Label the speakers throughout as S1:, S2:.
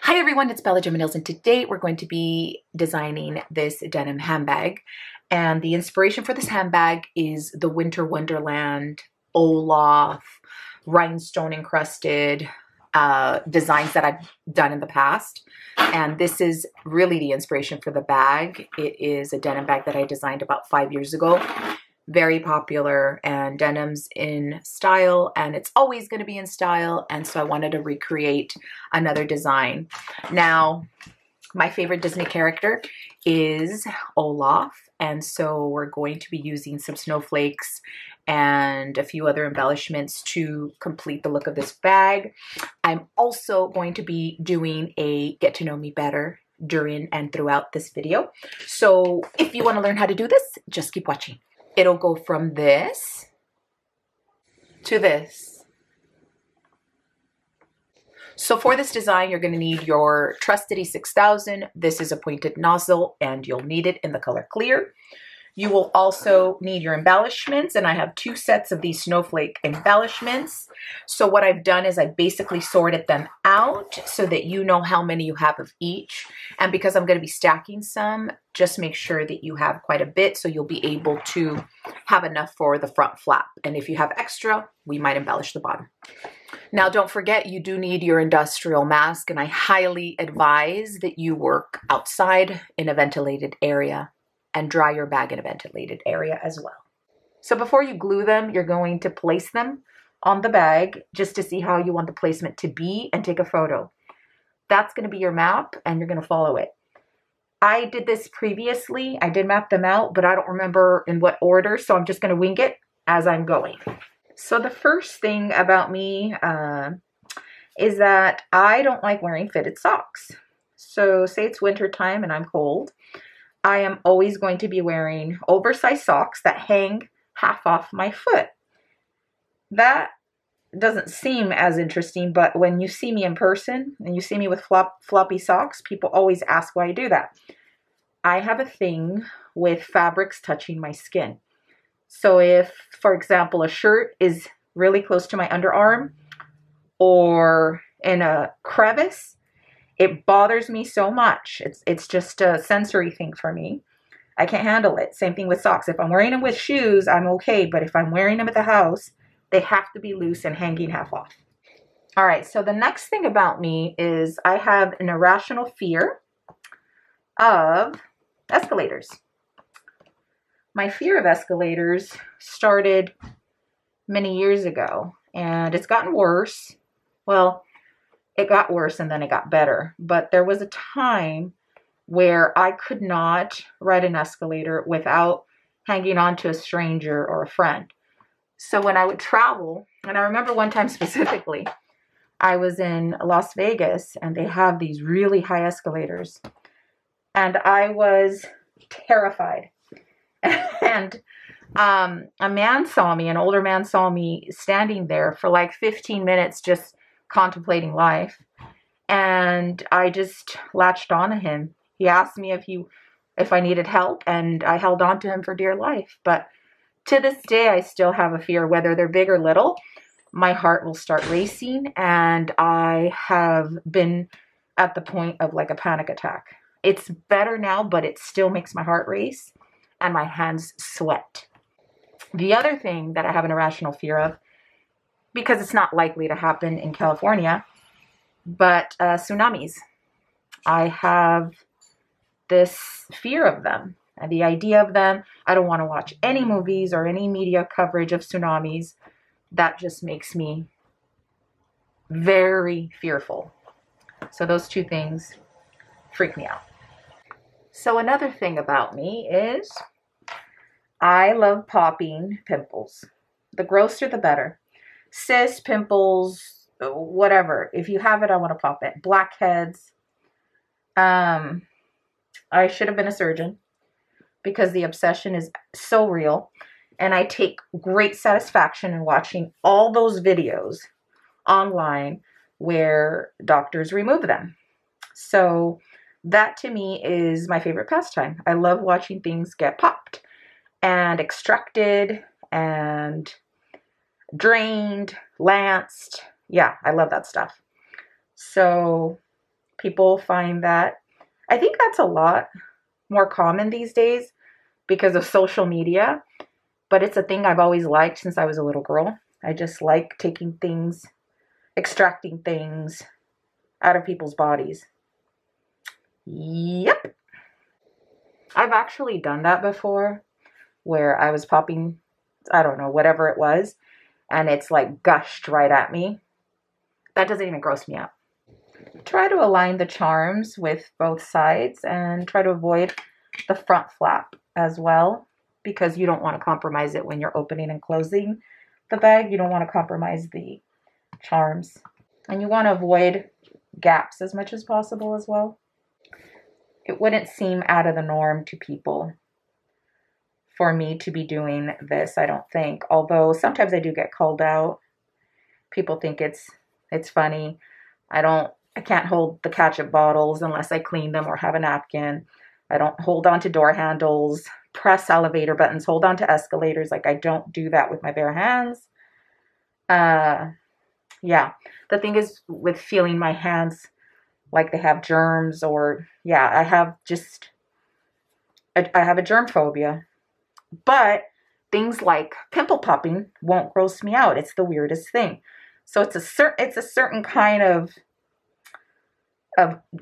S1: Hi everyone, it's Bella Gemma Nails, and today we're going to be designing this denim handbag. And the inspiration for this handbag is the Winter Wonderland Olaf rhinestone encrusted designs that I've done in the past. And this is really the inspiration for the bag. It is a denim bag that I designed about 5 years ago. Very popular, and denim's in style and it's always going to be in style, and so I wanted to recreate another design. Now, my favorite Disney character is Olaf, and so we're going to be using some snowflakes and a few other embellishments to complete the look of this bag. I'm also going to be doing a get to know me better during and throughout this video. So if you want to learn how to do this, just keep watching. It'll go from this to this. So for this design, you're going to need your trusted E6000. This is a pointed nozzle and you'll need it in the color clear. You will also need your embellishments, and I have 2 sets of these snowflake embellishments. So what I've done is I basically sorted them out so that you know how many you have of each. And because I'm going to be stacking some, just make sure that you have quite a bit so you'll be able to have enough for the front flap. And if you have extra, we might embellish the bottom. Now, don't forget, you do need your industrial mask, and I highly advise that you work outside in a ventilated area and dry your bag in a ventilated area as well. So before you glue them, you're going to place them on the bag just to see how you want the placement to be and take a photo. That's going to be your map, and you're going to follow it. I did this previously. I did map them out, but I don't remember in what order, so I'm just going to wing it as I'm going. So the first thing about me is that I don't like wearing fitted socks. So say it's winter time and I'm cold, I am always going to be wearing oversized socks that hang half off my foot. That doesn't seem as interesting, but when you see me in person and you see me with floppy socks, people always ask why I do that. I have a thing with fabrics touching my skin. So if, for example, a shirt is really close to my underarm or in a crevice, it bothers me so much. It's just a sensory thing for me. I can't handle it. Same thing with socks. If I'm wearing them with shoes, I'm okay. But if I'm wearing them at the house, they have to be loose and hanging half off. All right, so the next thing about me is I have an irrational fear of escalators. My fear of escalators started many years ago, and it's gotten worse. Well, it got worse and then it got better. But there was a time where I could not ride an escalator without hanging on to a stranger or a friend. So when I would travel, and I remember one time specifically, I was in Las Vegas and they have these really high escalators. And I was terrified. And a man saw me, an older man saw me standing there for like 15 minutes just contemplating life, and I just latched on to him. He asked me if I needed help, and I held on to him for dear life. But to this day, I still have a fear, whether they're big or little. My heart will start racing, and I have been at the point of like a panic attack. It's better now, but it still makes my heart race and my hands sweat. The other thing that I have an irrational fear of, because it's not likely to happen in California, but tsunamis. I have this fear of them, and the idea of them. I don't want to watch any movies or any media coverage of tsunamis. That just makes me very fearful. So those 2 things freak me out. So another thing about me is I love popping pimples. The grosser the better. Cysts, pimples, whatever. If you have it, I want to pop it. Blackheads. I should have been a surgeon because the obsession is so real. And I take great satisfaction in watching all those videos online where doctors remove them. So that to me is my favorite pastime. I love watching things get popped and extracted and drained, lanced. Yeah, I love that stuff. So People find that, I think that's a lot more common these days because of social media, but it's a thing I've always liked since I was a little girl. I just like taking things, extracting things out of people's bodies. Yep. I've actually done that before where I was popping, I don't know, whatever it was, and it's like gushed right at me. That doesn't even gross me out. Try to align the charms with both sides and try to avoid the front flap as well, because you don't want to compromise it when you're opening and closing the bag. You don't want to compromise the charms, and you want to avoid gaps as much as possible as well. It wouldn't seem out of the norm to people for me to be doing this, I don't think. Although sometimes I do get called out. People think it's funny. I can't hold the ketchup bottles unless I clean them or have a napkin. I don't hold on to door handles, press elevator buttons, hold on to escalators. Like, I don't do that with my bare hands. Yeah. The thing is with feeling my hands like they have germs, or yeah, I have a germ phobia. But things like pimple popping won't gross me out. It's the weirdest thing. So it's a certain kind of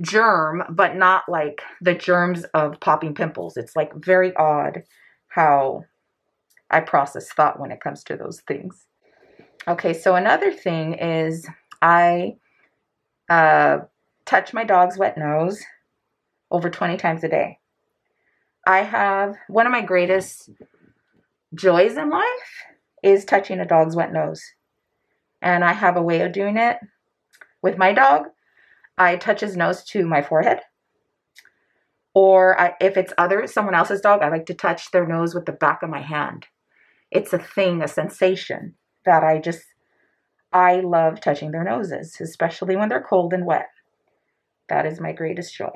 S1: germ, but not like the germs of popping pimples. It's like very odd how I process thought when it comes to those things. Okay, so another thing is I touch my dog's wet nose over 20 times a day. I have one of my greatest joys in life is touching a dog's wet nose. And I have a way of doing it with my dog. I touch his nose to my forehead. Or if it's someone else's dog, I like to touch their nose with the back of my hand. It's a thing, a sensation that I love touching their noses, especially when they're cold and wet. That is my greatest joy.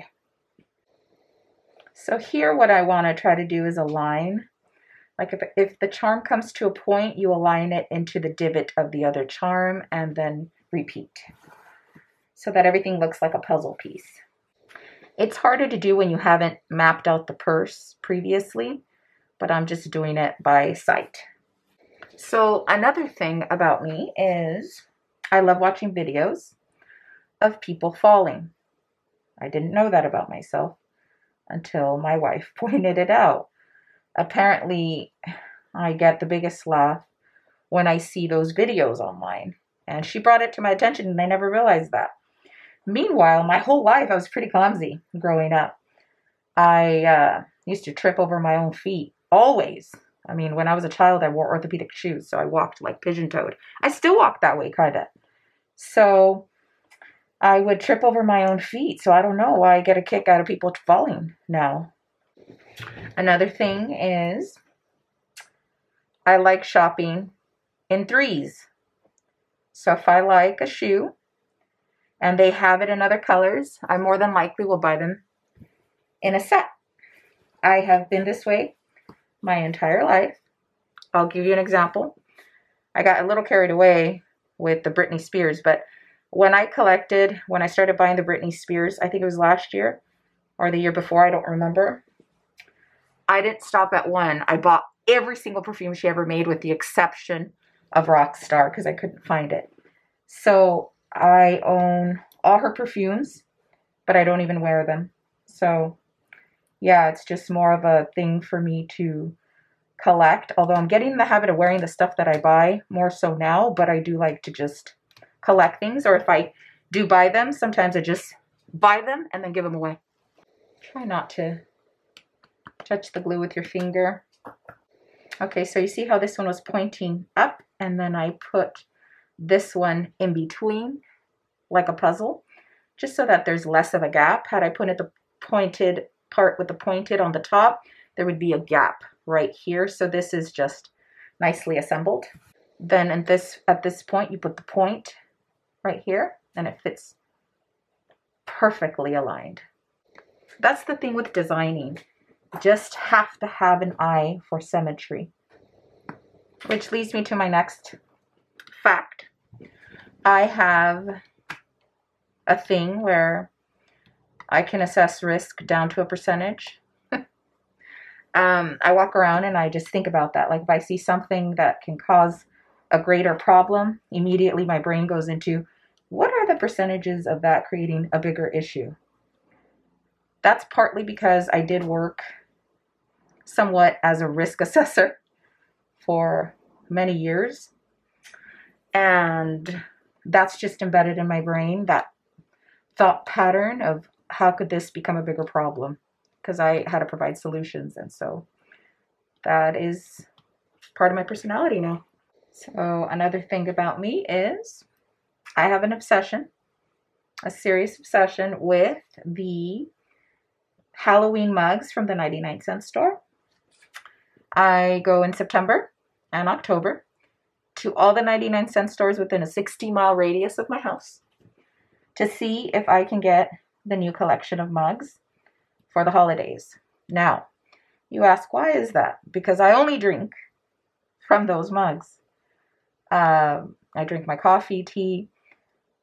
S1: So here what I want to try to do is align. Like if the charm comes to a point, you align it into the divot of the other charm and then repeat so that everything looks like a puzzle piece. It's harder to do when you haven't mapped out the purse previously, but I'm just doing it by sight. So another thing about me is I love watching videos of people falling. I didn't know that about myself until my wife pointed it out. Apparently, I get the biggest laugh when I see those videos online. And she brought it to my attention and I never realized that. Meanwhile, my whole life I was pretty clumsy growing up. I used to trip over my own feet, always. I mean, when I was a child, I wore orthopedic shoes, so I walked like pigeon-toed. I still walk that way, kind of. So I would trip over my own feet, so I don't know why I get a kick out of people falling now. Another thing is I like shopping in threes. So if I like a shoe and they have it in other colors, I more than likely will buy them in a set. I have been this way my entire life. I'll give you an example. I got a little carried away with the Britney Spears, but when I started buying the Britney Spears, I think it was last year or the year before, I don't remember. I didn't stop at one. I bought every single perfume she ever made with the exception of Rockstar because I couldn't find it. So I own all her perfumes, but I don't even wear them. So yeah, it's just more of a thing for me to collect. Although I'm getting in the habit of wearing the stuff that I buy more so now, but I do like to just collect things. Or if I do buy them, sometimes I just buy them and then give them away. Try not to touch the glue with your finger. Okay, so you see how this one was pointing up and then I put this one in between like a puzzle, just so that there's less of a gap. Had I put the pointed part with the pointed on the top, there would be a gap right here. So this is just nicely assembled. Then at this point, you put the point right here and it fits perfectly aligned. That's the thing with designing. You just have to have an eye for symmetry. Which leads me to my next fact. I have a thing where I can assess risk down to a percentage. I walk around and I just think about that. Like if I see something that can cause a greater problem, immediately my brain goes into what are the percentages of that creating a bigger issue? That's partly because I did work somewhat as a risk assessor for many years. And that's just embedded in my brain, that thought pattern of how could this become a bigger problem? Because I had to provide solutions. And so that is part of my personality now. So another thing about me is I have an obsession, a serious obsession with the Halloween mugs from the 99-cent store. I go in September and October to all the 99-cent stores within a 60-mile radius of my house to see if I can get the new collection of mugs for the holidays. Now, you ask, why is that? Because I only drink from those mugs. I drink my coffee, tea.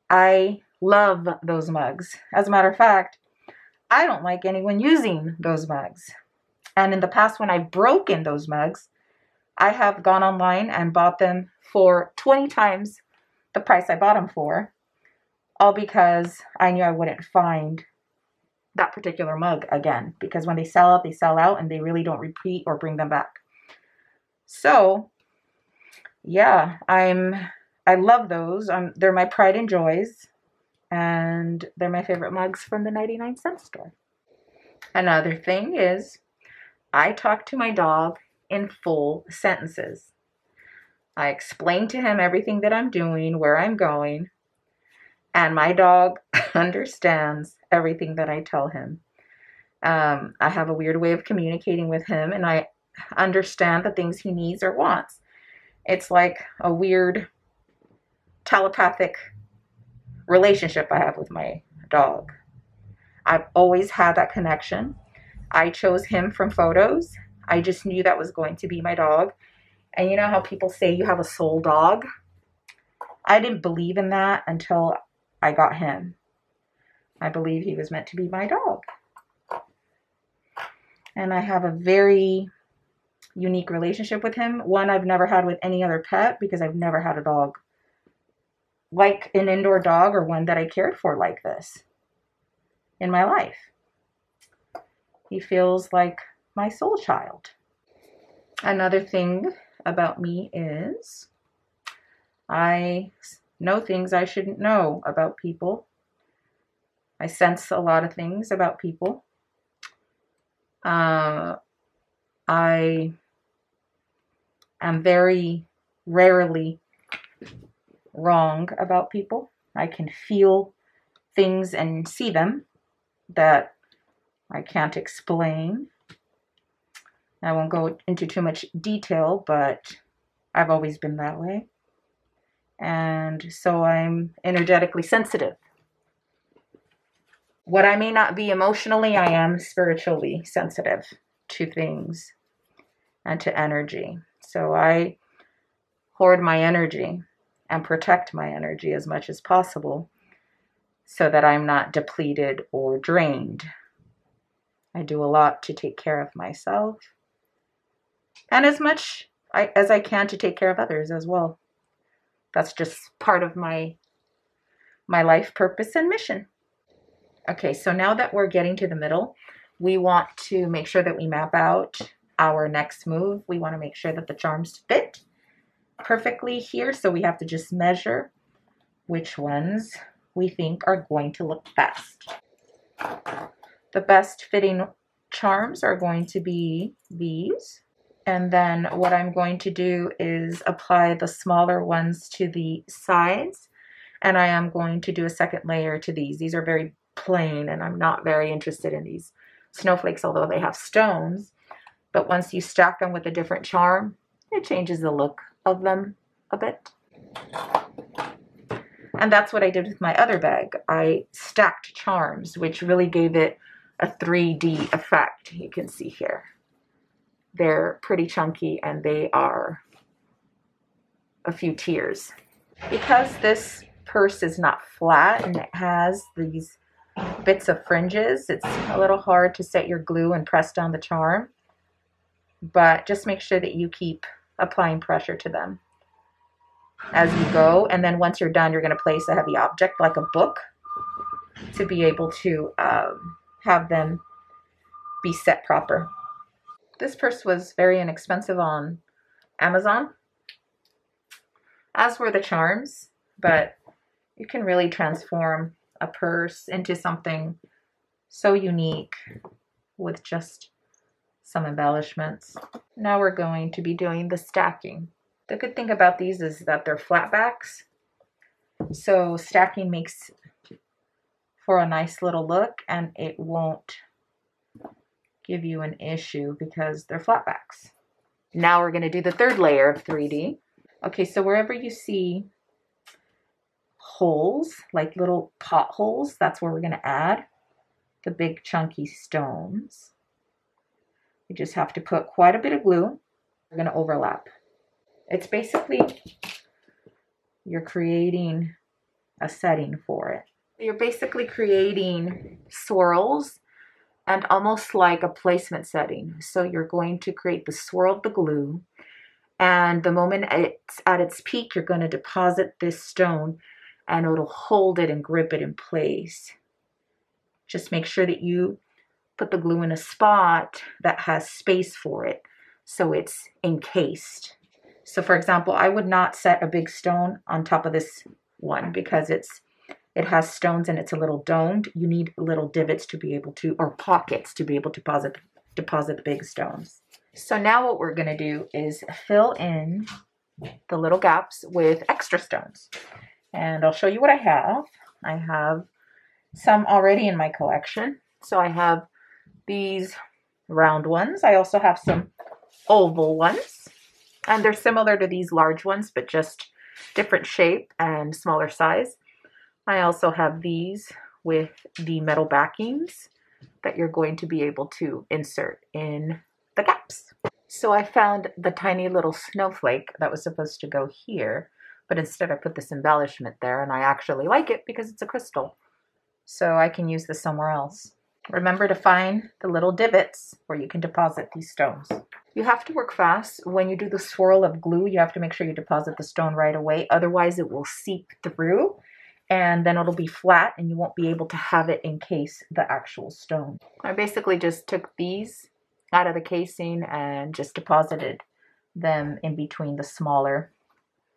S1: I love those mugs. As a matter of fact, I don't like anyone using those mugs. And in the past, when I've broken those mugs, I have gone online and bought them for 20 times the price I bought them for, all because I knew I wouldn't find that particular mug again. Because when they sell out, and they really don't repeat or bring them back. So, yeah, I love those. They're my pride and joys, and they're my favorite mugs from the 99-cent store. Another thing is I talk to my dog in full sentences. I explain to him everything that I'm doing, where I'm going, and my dog understands everything that I tell him. I have a weird way of communicating with him, and I understand the things he needs or wants. It's like a weird telepathic relationship I have with my dog. I've always had that connection. I chose him from photos. I just knew that was going to be my dog. And you know how people say you have a soul dog? I didn't believe in that until I got him. I believe he was meant to be my dog. And I have a very unique relationship with him. One I've never had with any other pet because I've never had a dog like an indoor dog or one that I cared for like this in my life. He feels like my soul child. Another thing about me is I know things I shouldn't know about people. I sense a lot of things about people. I am very rarely wrong about people. I can feel things and see them that I can't explain. I won't go into too much detail, but I've always been that way. And so I'm energetically sensitive. What I may not be emotionally, I am spiritually sensitive to things and to energy. So I hoard my energy and protect my energy as much as possible so that I'm not depleted or drained. I do a lot to take care of myself and as much as I can to take care of others as well. That's just part of my life purpose and mission. Okay, so now that we're getting to the middle, we want to make sure that we map out our next move. We want to make sure that the charms fit perfectly here. So we have to just measure which ones we think are going to look best. The best fitting charms are going to be these. And then what I'm going to do is apply the smaller ones to the sides. And I am going to do a second layer to these. These are very plain, and I'm not very interested in these snowflakes, although they have stones. But once you stack them with a different charm, it changes the look of them a bit. And that's what I did with my other bag. I stacked charms, which really gave it a 3D effect. You can see here. They're pretty chunky and they are a few tiers. Because this purse is not flat and it has these bits of fringes. It's a little hard to set your glue and press down the charm, but just make sure that you keep applying pressure to them as you go. And then once you're done, you're going to place a heavy object like a book to be able to have them be set proper. This purse was very inexpensive on Amazon, as were the charms, but you can really transform a purse into something so unique with just some embellishments. Now we're going to be doing the stacking. The good thing about these is that they're flat backs, so stacking makes for a nice little look, and it won't give you an issue because they're flat backs. Now we're going to do the third layer of 3D. Okay, so wherever you see holes, like little potholes, that's where we're going to add the big chunky stones. You just have to put quite a bit of glue. We're going to overlap. It's basically, you're creating a setting for it. You're basically creating swirls and almost like a placement setting. So you're going to create the swirl of the glue, and the moment it's at its peak, you're going to deposit this stone and it'll hold it and grip it in place. Just make sure that you put the glue in a spot that has space for it so it's encased. So for example, I would not set a big stone on top of this one because it has stones and it's a little domed. You need little divots to be able to, or pockets to be able to deposit the big stones. So now what we're going to do is fill in the little gaps with extra stones. And I'll show you what I have. I have some already in my collection. So I have these round ones. I also have some oval ones. And they're similar to these large ones, but just different shape and smaller size. I also have these with the metal backings that you're going to be able to insert in the gaps. So I found the tiny little snowflake that was supposed to go here, but instead I put this embellishment there, and I actually like it because it's a crystal. So I can use this somewhere else. Remember to find the little divots where you can deposit these stones. You have to work fast. When you do the swirl of glue, you have to make sure you deposit the stone right away. Otherwise it will seep through and then it'll be flat and you won't be able to have it encase the actual stone. I basically just took these out of the casing and just deposited them in between the smaller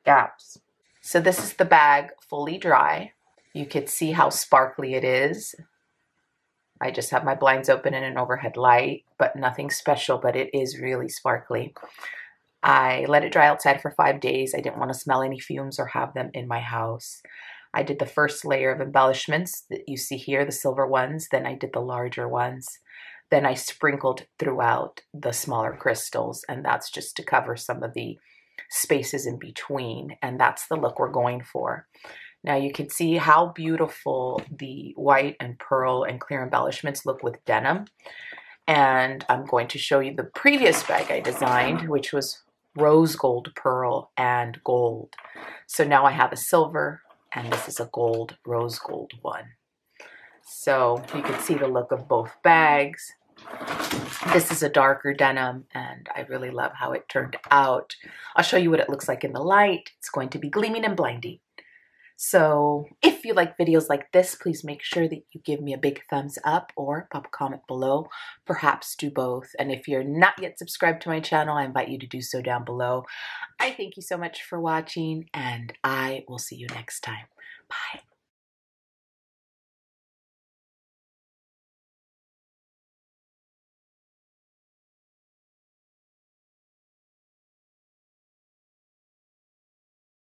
S1: gaps. So this is the bag fully dry. You could see how sparkly it is. I just have my blinds open and an overhead light, but nothing special, but it is really sparkly. I let it dry outside for 5 days. I didn't want to smell any fumes or have them in my house. I did the first layer of embellishments that you see here, the silver ones. Then I did the larger ones. Then I sprinkled throughout the smaller crystals, and that's just to cover some of the spaces in between. And that's the look we're going for. Now you can see how beautiful the white and pearl and clear embellishments look with denim. And I'm going to show you the previous bag I designed, which was rose gold, pearl, and gold. So now I have a silver, and this is a gold, rose gold one. So you can see the look of both bags. This is a darker denim, and I really love how it turned out. I'll show you what it looks like in the light. It's going to be gleaming and blinding. So if you like videos like this, please make sure that you give me a big thumbs up or pop a comment below. Perhaps do both. And if you're not yet subscribed to my channel, I invite you to do so down below. I thank you so much for watching, and I will see you next time. Bye.